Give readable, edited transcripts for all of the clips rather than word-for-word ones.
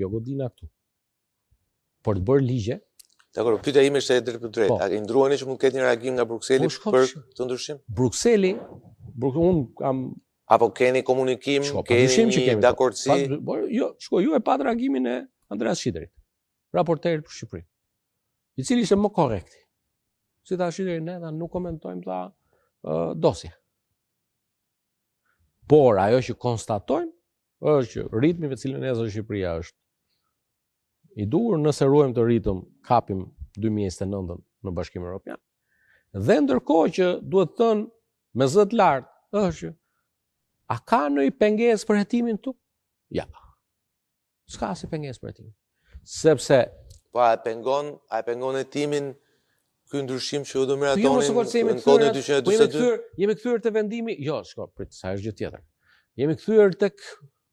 jo godina këtu. Por të bërë ligje. Dakor, pyetja ime është e drejtë për drejtë. A i ndruani që mund të ketë një reagim nga Brukseli për të ndryshim? Brukseli, unë kam... Apo keni komunikim, keni një dakordsi? Jo, ju e pat reagimin e Andreas Shqiderit, raporterit për Shqipëri, i cili ishte më korrekti. Si ta Shqideri, ne nuk komentojmë ta dosje. Por ajo që konstatojmë është që ritmi me cilën ecën Shqipëria është i duhur, nëse ruajmë të ritëm, kapim 2029 në Bashkimin Evropian. Dhe ndërkohë që duhet thënë me zë të lartë është që a ka ndonjë pengesë për hetimin këtu? Ja. S'ka si pengesë për hetimin. Sepse a e pengon hetimin ky ndryshim që u do miratonin në kodin 242? Jemi kthyer te vendimi, jo, prit, sa është gjë tjetër. Jemi kthyer tek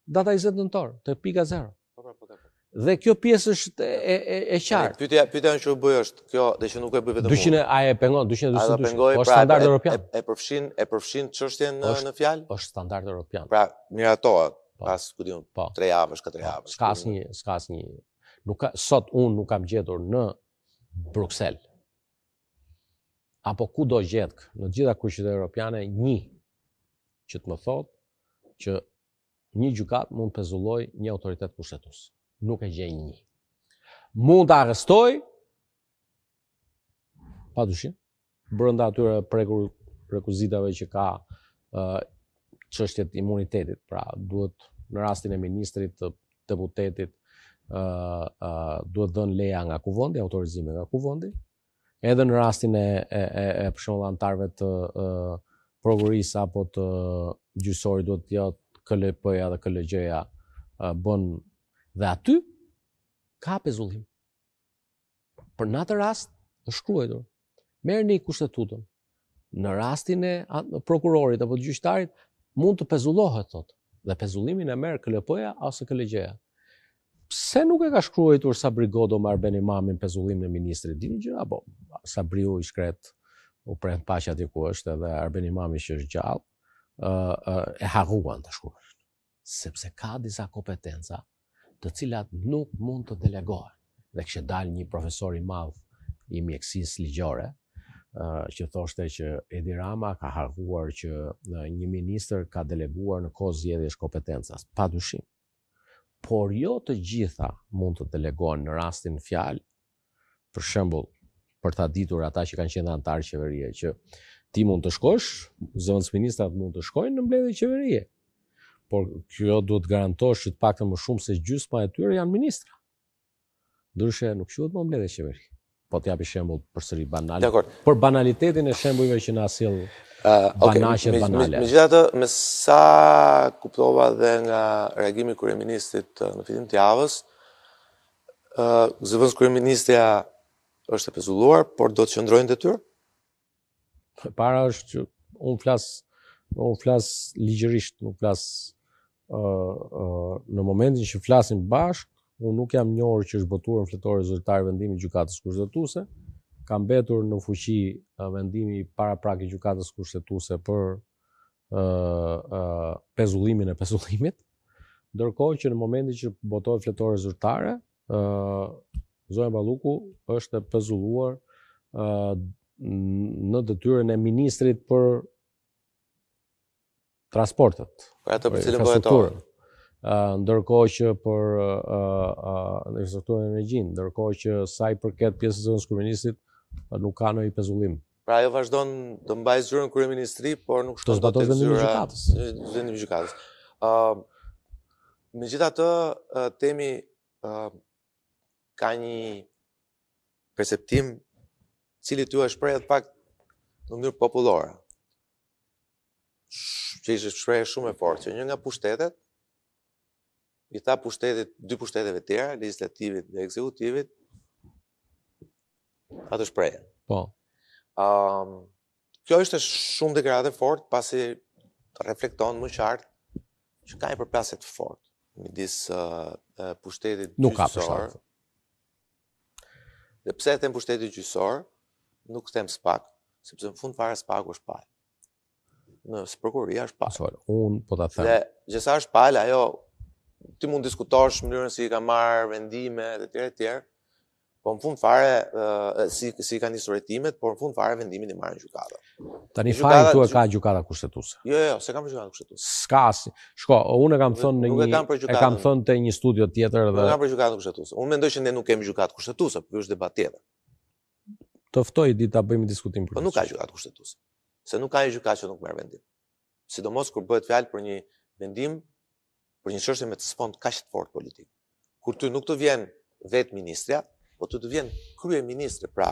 data 20 nëntor, te pika 0. Dhe kjo pjesë është e qartë. Pyetja që u bëj është, kjo dhe që nuk e bëj vetëm unë. 200 a e pengon, 242. Është standard evropian. E përfshin çështjen në fjalë? Është standard evropian. Pra miratohet pas 3 javësh, 4 javësh. S'ka asnjë. Sot unë nuk kam gjetur në Bruksel apo ku do gjetë në gjitha kushtet evropiane një që të më thotë që një gjykat mund të pezulloj një autoritet kushtetues. Nuk e gjej një. Mund të arrestoj, padyshim, brenda atyre rekuzitave që ka çështjet imunitetit. Pra, duhet në rastin e ministrit, të deputetit, duhet dhënë leja nga kuvendi, autorizime nga kuvendi. Edhe në rastin e për shembull antarëve të prokurisë apo të gjyqësorit duhet të jetë KLP-ja dhe KLG-ja bën. Dhe aty ka pezullim. Për në atë rast është shkruar. Merrni kushtetutën. Në rastin e prokurorit apo të gjyqtarit mund të pezullohet thotë. Dhe pezullimin e merr KLP-ja ose KLG-ja. Pse nuk e ka shkruar Sabri Godo me Arben Imamin pezullimin e ministrit? Dini gjë apo Sabriu i shkret u prend paqja aty ku është edhe Arben Imami që është gjallë e harruan të shkruajnë. Sepse ka disa kompetenca të cilat nuk mund të delegohen. Dhe kishte dalë një profesor i madh i mjekësisë ligjore që thoshte që Edi Rama ka harruar që një ministër ka deleguar në kohë zgjedhjesh kompetencas. Padyshim. Por jo të gjitha mund të delegohen në rastin fjalë, për shembull, për ta ditur ata që kanë qenë antarë qeverie, që ti mund të shkosh, zëvendësministrat mund të shkojnë në mbledhje qeverie. Por kjo duhet të garantosh që të paktën më shumë se gjysma e tyre janë ministra. Ndryshe nuk quhet më mbledhje qeveri. Po të japi shembull përsëri banal. Për banalitetin e shembujve që na sill banaqe banale. Megjithatë, me sa kuptova dhe nga reagimi i kryeministrit në fillim të javës, zëvendës kryeministja është e pezulluar, por do të qëndrojnë detyrë? Para është që unë flas ligjërisht, nuk flas në momentin që flasim bashk, unë nuk jam njohur që është botuar në fletore zyrtare vendimi i gjykatës kushtetuese. Ka mbetur në fuqi vendimi paraprak i gjykatës kushtetuese për pezullimin e pezullimit, ndërkohë që në momentin që botohet fletore zyrtare, Zonja Balluku është e pezulluar në detyrën e ministrit për transportet. Për atë për cilën bëhet. Ndërkohë që për infrastrukturën e energjinë, ndërkohë që sa i përket pjesës së zëvendës kryeministrit nuk ka ndonjë pezullim. Pra ajo vazhdon të mbajë zyrën kryeministri, por nuk shkon dot tek vendimi i gjykatës. Vendimi i gjykatës. Megjithatë, temi ka një perceptim cili ty shprehet pak në mënyrë popullore. Që ishte shprehje shumë e fortë që një nga pushtetet i tha dy pushteteve tjera, legislativit dhe ekzekutivit, atë shprehje. Po. Kjo ishte shumë deklarate fort, pasi reflekton më qartë që ka një përplasje të fortë midis pushtetit gjyqësor. Dhe pse e them pushtetit gjyqësor, nuk them SPAK, sepse në fund fare SPAK-u është palë. Në prokuroria është palë. Unë po ta them. Dhe gjësa është palë, ajo ti mund diskutosh mënyrën si i ka marrë vendime dhe tjerë, po në fund fare si ka nisur hetimet, por në fund fare vendimin i marrën gjykata. Tani fajin këtu e ka gjykata kushtetuese. Jo, se kam gjykata kushtetuese. S'ka si. Shko, unë e kam thënë kam thënë te një studio tjetër dhe nuk kam për gjykatën kushtetuese. Unë mendoj që ne nuk kemi gjykatë kushtetuese, por është debat tjetër. Të ftoj ditë ta bëjmë diskutim për. Po nuk ka gjykatë kushtetuese. Se nuk ka një gjykatë që nuk merr vendim. Sidomos kur bëhet fjalë për një vendim për një çështje me të sfond kaq të fortë politik. Kur ty nuk të vjen vetë ministrja, po të vjen kryeministri, pra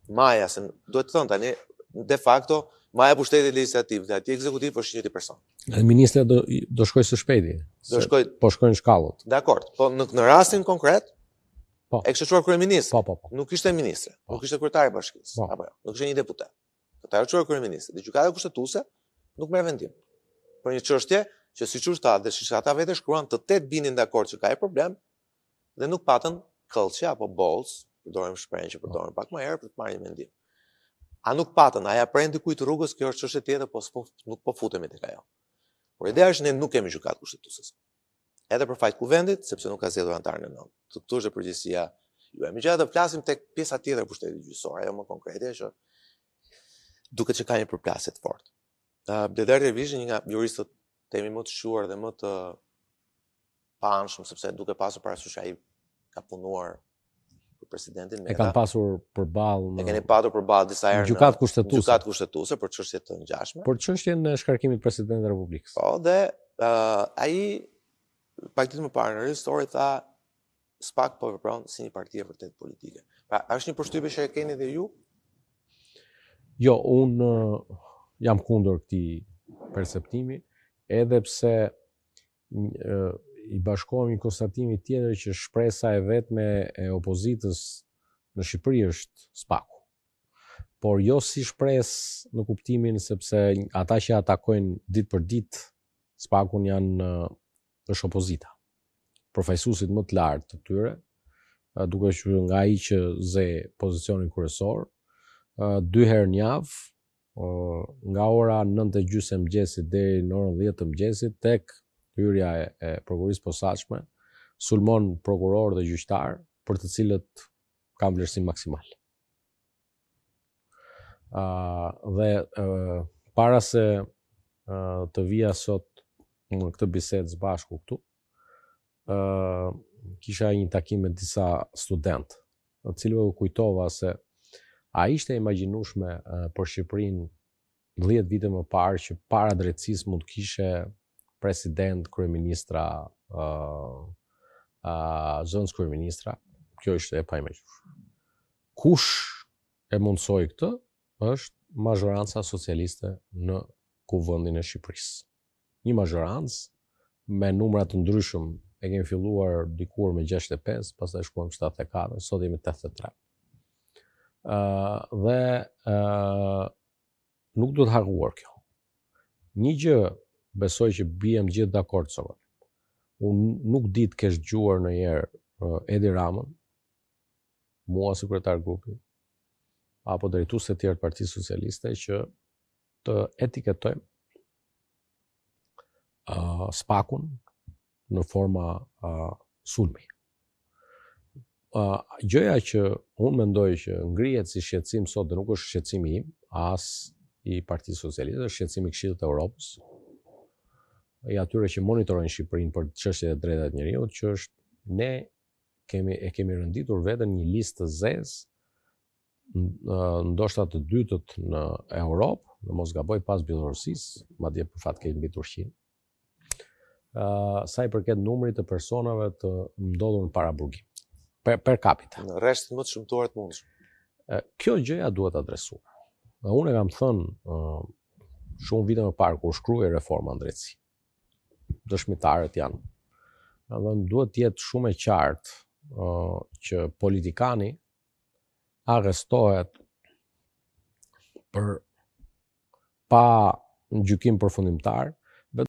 maja, se duhet të thonë tani, de facto, maja e pushtetit legislativ dhe atje ekzekutiv është njëti person. Ministrja do shkoj së shpejti. Po shkojnë shkallët. Dakord, po në rastin konkret, po e kishte çuar kryeministri. Po. Nuk ishte ministri, nuk ishte kryetari i bashkisë, apo jo, nuk ishte një deputet. Ata e çuar kryeministri. Dhe gjykata kushtetuese nuk merr vendim. Për një çështje që siç u tha dhe siç ata vetë shkruan, të 8 binin dakord që ka një problem dhe nuk patën këllçe apo bolc, përdorim shprehjen që përdorim pak më herë për të marrë një mendim. A nuk patën, a ja pren dikujt rrugës, kjo është çështje tjetër, po nuk po futemi tek ajo. Por ideja është ne nuk kemi gjykatë kushtetuese. Edhe për fajt kuvendit, sepse nuk ka zgjedhur antarën e nënt. Këtu është përgjegjësia juaj. Megjithatë flasim tek pjesa tjetër e pushtetit gjyqësor, ajo më konkrete që duket që ka një përplasje të fortë. Bledar Dervishi, një nga juristët temi më të shuar dhe më të paanshëm, sepse duke pasur parasysh ai ka punuar për presidentin Meta. E kanë pasur përballë. E keni patur përballë disa herë në gjykatë kushtetuese. Gjykatë kushtetuese për çështje të ngjashme. Për çështjen e shkarkimit të presidentit të Republikës. Po, dhe ai pak ditë më parë në histori tha SPAK po vepron si një parti e vërtet politike. Pra, është një përshtypje që e keni dhe ju? Jo, unë jam kundër këtij perceptimi, edhe pse i bashkohem një konstatimi tjetër që shpresa e vetme e opozitës në Shqipëri është SPAK-u. Por jo si shpresë në kuptimin sepse ata që atakojnë ditë për ditë SPAK-un është opozita. Përfaqësuesit më të lartë të tyre, duke qenë nga ai që ze pozicionin kryesor, 2 herë në javë, nga ora 9:30 mëngjesit deri në orën 10 mëngjesit tek hyrja e prokurisë posaçme, sulmon prokuror dhe gjyqtar, për të cilët ka vlerësim maksimal. Dhe para se të vija sot në këtë bisedë së bashku këtu, kisha një takim me disa studentë, të cilëve u kujtova se a ishte imagjinueshme për Shqipërinë 10 vite më parë që para drejtësisë mund të kishe president, kryeministra, zënës kryeministra. Kjo ishte e paimagjinueshme. Kush e mundsoi këtë është mazhoranca socialiste në kuvendin e Shqipërisë. Një mazhorancë me numra të ndryshëm, e kemi filluar dikur me 65, pastaj shkuam 74, sot jemi 83. Dhe nuk duhet harruar kjo. Një gjë besoj që bijem gjithë dakord sot. Unë nuk di të kesh dëgjuar ndonjëherë Edi Ramën, mua sekretar grupi, apo drejtues të tjerë të Partisë Socialiste që të etiketojmë SPAK-un në forma sulmi. Gjëja që unë mendoj që ngrihet si shqetësim sot dhe nuk është shqetësimi im, as i Partisë Socialiste, është shqetësimi i Këshillit të Evropës, i atyre që monitorojnë Shqipërinë për çështjet e drejtave të njerëzit, që është ne kemi renditur veten një listë të zezë, ndoshta të dytët në Europë, në mos gaboj pas Bielorusisë, madje për fat keq mbi Turqinë. Sa i përket numrit të personave të ndodhur në paraburgim per capita. Në rresht më të shëmtuar të mundshëm. Kjo gjëja duhet adresuar. Dhe unë e kam thënë shumë vite më parë kur shkruaj reforma në drejtësi. Dëshmitarët janë. Dhe duhet të jetë shumë e qartë që politikani arrestohet për pa gjykim përfundimtar